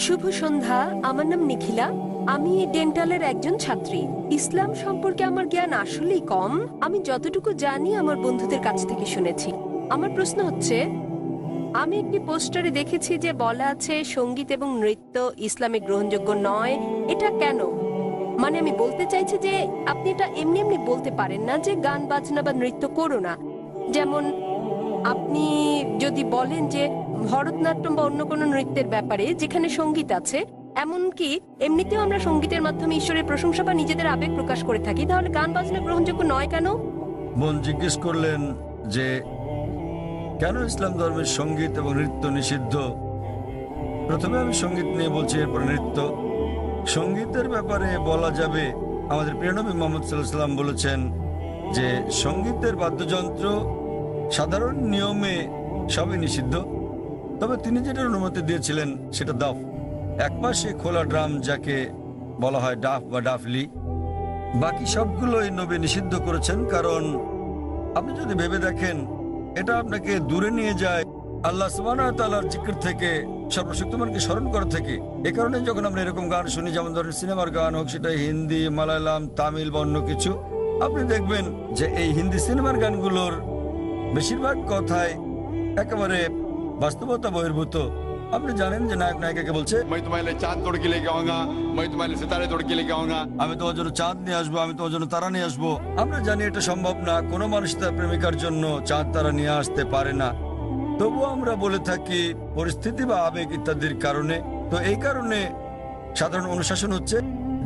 শুভ সন্ধ্যা। আমার নাম নিখিলা। আমি ডেন্টালের একজন ছাত্রী। ইসলাম সম্পর্কে আমার জ্ঞান আসলেই কম। আমি যতটুকু জানি আমার বন্ধুদের কাছ থেকে শুনেছি। আমার প্রশ্ন হচ্ছে, আমি একটি পোস্টারে দেখেছি যে বলা আছে সঙ্গীত এবং নৃত্য ইসলামে গ্রহণযোগ্য নয়। এটা কেন? মানে আমি বলতে চাইছি যে আপনি এটা এমনি এমনি বলতে পারেন না যে গান বাজনা বা নৃত্য করো না। যেমন আপনি যদি বলেন যে ভরতনাট্যম বা অন্য কোনো নৃত্যের ব্যাপারে যেখানে সঙ্গীত আছে, এমনকি এমনিতেও আমরা সঙ্গীতের মাধ্যমে ঈশ্বরের প্রশংসা বা নিজেদের আবেগ প্রকাশ করে থাকি, তাহলে গান বাজনা গ্রহণযোগ্য নয় কেন? বোন জিজ্ঞেস করলেন যে কেন ইসলাম ধর্মের সঙ্গীত এবং নৃত্য নিষিদ্ধ। প্রথমে আমি সঙ্গীত নিয়ে বলছি, এরপরে নৃত্য। সঙ্গীতের ব্যাপারে বলা যাবে, আমাদের প্রিয় নবী মুহাম্মদ সাল্লাল্লাহু আলাইহি ওয়াসাল্লাম বলেছেন যে সঙ্গীতের বাদ্যযন্ত্র সাধারণ নিয়মে সবই নিষিদ্ধ, তবে তিনি যেটার অনুমতি দিয়েছিলেন সেটা দাফ, একপাশে খোলা ড্রাম যাকে বলা হয় ডাফ বা ডাফলি। বাকি সবগুলোই নবী নিষিদ্ধ করেছেন, কারণ আপনি যদি ভেবে দেখেন এটা আপনাকে দূরে নিয়ে যায় আল্লাহ সুবহানাহু ওয়া তাআলার জিকির থেকে, সর্বশক্তিমানকে স্মরণ করা থেকে। এ কারণে যখন আমরা এরকম গান শুনি, যেমন ধরেন সিনেমার গান হোক, সেটা হিন্দি, মালায়ালাম, তামিল বা অন্য কিছু, আপনি দেখবেন যে এই হিন্দি সিনেমার গানগুলোর বেশিরভাগ কথাই একেবারে বাস্তবতা বহির্ভূত। আপনি জানেন যে নায়ক নায়িকাকে বলছে, আমি তোমার জন্য চাঁদ নিয়ে আসবো, আমি তোমার জন্য তারা নিয়ে আসবো। আমরা জানি এটা সম্ভব না, কোনো মানুষ তার প্রেমিকার জন্য চাঁদ তারা নিয়ে আসতে পারে না। তবুও আমরা বলে থাকি পরিস্থিতি বা আবেগ ইত্যাদির কারণে। তো এই কারণে সাধারণ অনুশাসন হচ্ছে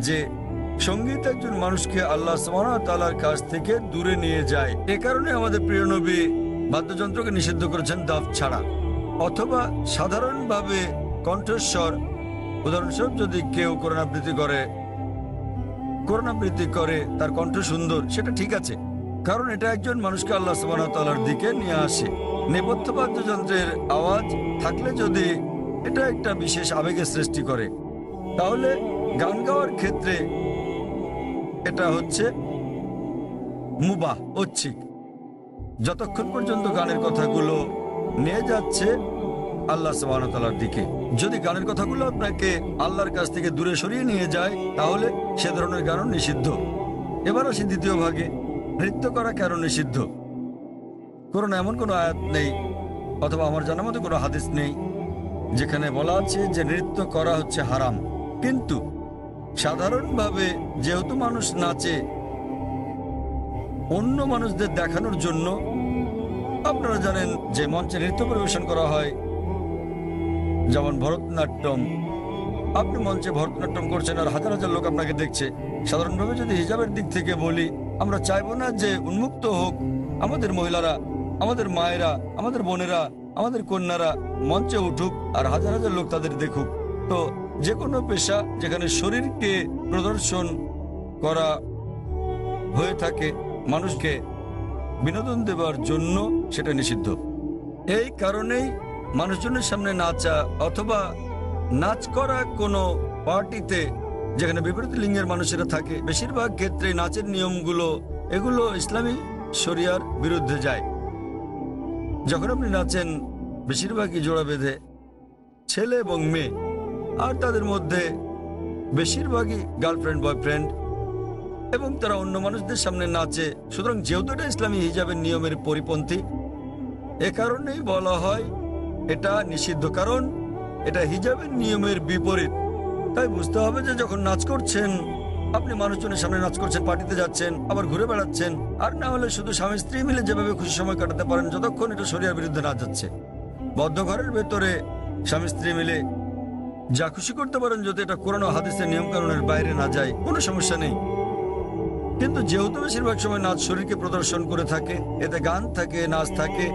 যে সঙ্গীত একজন মানুষকে আল্লাহ সুবহানাহু ওয়া তাআলার কাছ থেকে দূরে নিয়ে যায়। এ কারণে আমাদের প্রিয় নবী বাদ্যযন্ত্রকে নিষিদ্ধ করেছেন দাফ ছাড়া। অথবা সাধারণভাবে কণ্ঠস্বর, উদাহরণস্বরূপ যদি কেউ কোরআন আবৃত্তি করে তার কণ্ঠ সুন্দর, সেটা ঠিক আছে, কারণ এটা একজন মানুষকে আল্লাহ সুবহানাহু ওয়া তাআলার দিকে নিয়ে আসে। নেপথ্য বাদ্যযন্ত্রের আওয়াজ থাকলে যদি এটা একটা বিশেষ আবেগের সৃষ্টি করে, তাহলে গান গাওয়ার ক্ষেত্রে এটা হচ্ছে মুবাহ, ঐচ্ছিক, যতক্ষণ পর্যন্ত গানের কথাগুলো নিয়ে যাচ্ছে আল্লাহ সুবহানাহু ওয়া তাআলার দিকে। যদি গানের কথাগুলো আপনাকে আল্লাহর কাছ থেকে দূরে সরিয়ে নিয়ে যায়, তাহলে সে ধরনের গানও নিষিদ্ধ। এবার আসি দ্বিতীয় ভাগে, নৃত্য করা কেন নিষিদ্ধ। কোরআনে এমন কোনো আয়াত নেই, অথবা আমার জানার মতো কোনো হাদিস নেই যেখানে বলা আছে যে নৃত্য করা হচ্ছে হারাম। কিন্তু সাধারণভাবে যেহেতু মানুষ নাচে অন্য মানুষদের দেখানোর জন্য, আপনারা জানেন যে মঞ্চে নৃত্য পরিবেশন করা হয়, যেমন ভরতনাট্যম। আপনি মঞ্চে ভরতনাট্যম করছেন আর হাজার হাজার লোক আপনাকে দেখছে। সাধারণভাবে যদি হিজাবের দিক থেকে বলি, আমরা চাইবো না যে উন্মুক্ত হোক আমাদের মহিলারা, আমাদের মায়েরা, আমাদের বোনেরা, আমাদের কন্যারা মঞ্চে উঠুক আর হাজার হাজার লোক তাদের দেখুক। তো যে কোনো পেশা যেখানে শরীরকে প্রদর্শন করা হয়ে থাকে মানুষকে বিনোদন দেওয়ার জন্য, সেটা নিষিদ্ধ। এই কারণেই মানুষজনের সামনে নাচা অথবা নাচ করা কোনো পার্টিতে যেখানে বিপরীত লিঙ্গের মানুষেরা থাকে, বেশিরভাগ ক্ষেত্রে নাচের নিয়মগুলো এগুলো ইসলামী শরিয়ার বিরুদ্ধে যায়। যখন আপনি নাচেন বেশিরভাগই জোড়া বেঁধে, ছেলে এবং মেয়ে, আর তাদের মধ্যে বেশিরভাগই গার্লফ্রেন্ড বয়ফ্রেন্ড, এবং তারা অন্য মানুষদের সামনে নাচে। সুতরাং যেহেতু এটা ইসলামী হিজাবের নিয়মের পরিপন্থী, এ কারণেই বলা হয় এটা নিষিদ্ধ, কারণ এটা হিজাবের নিয়মের বিপরীত। তাই বুঝতে হবে যে যখন নাচ করছেন, আপনি মানুষজনের সামনে নাচ করছেন, পার্টিতে যাচ্ছেন, আবার ঘুরে বেড়াচ্ছেন, আর না হলে শুধু স্বামী স্ত্রী মিলে যেভাবে খুশি সময় কাটাতে পারেন, যতক্ষণ এটা শরিয়ার বিরুদ্ধে না যাচ্ছে। বদ্ধ ঘরের ভেতরে স্বামী স্ত্রী মিলে যা খুশি করতে পারেন, যদি এটা কোরআন ও হাদিসের নিয়ম কানুনের বাইরে না যায়, কোনো সমস্যা নেই। কিন্তু যেহেতু বেশিরভাগ সময় নাচ শরীরকে প্রদর্শন করে থাকে, এতে গান থাকে, নাচ থাকে,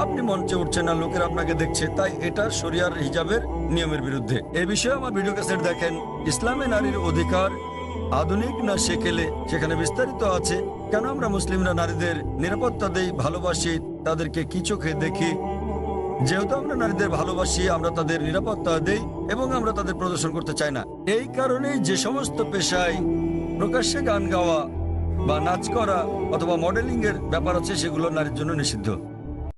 আপনি মঞ্চে উঠছেন না, লোকেরা আপনাকে দেখছে, তাই এটা শরিয়ার হিজাবের নিয়মের বিরুদ্ধে। এ বিষয়ে আমার ভিডিও ক্যাসেট দেখেন, ইসলামে নারীর অধিকার আধুনিক না সেকেলে, সেখানে বিস্তারিত আছে কেন আমরা মুসলিমরা নারীদের নিরাপত্তা দেই, ভালোবাসি, তাদেরকে কি চোখে দেখি। যেহেতু আমরা নারীদের ভালোবাসি, আমরা তাদের নিরাপত্তা দেই এবং আমরা তাদের প্রদর্শন করতে চাই না। এই কারণেই যে সমস্ত পেশায় প্রকাশ্যে গান গাওয়া বা নাচ করা অথবা মডেলিং এর ব্যাপার আছে, সেগুলো নারীর জন্য নিষিদ্ধ।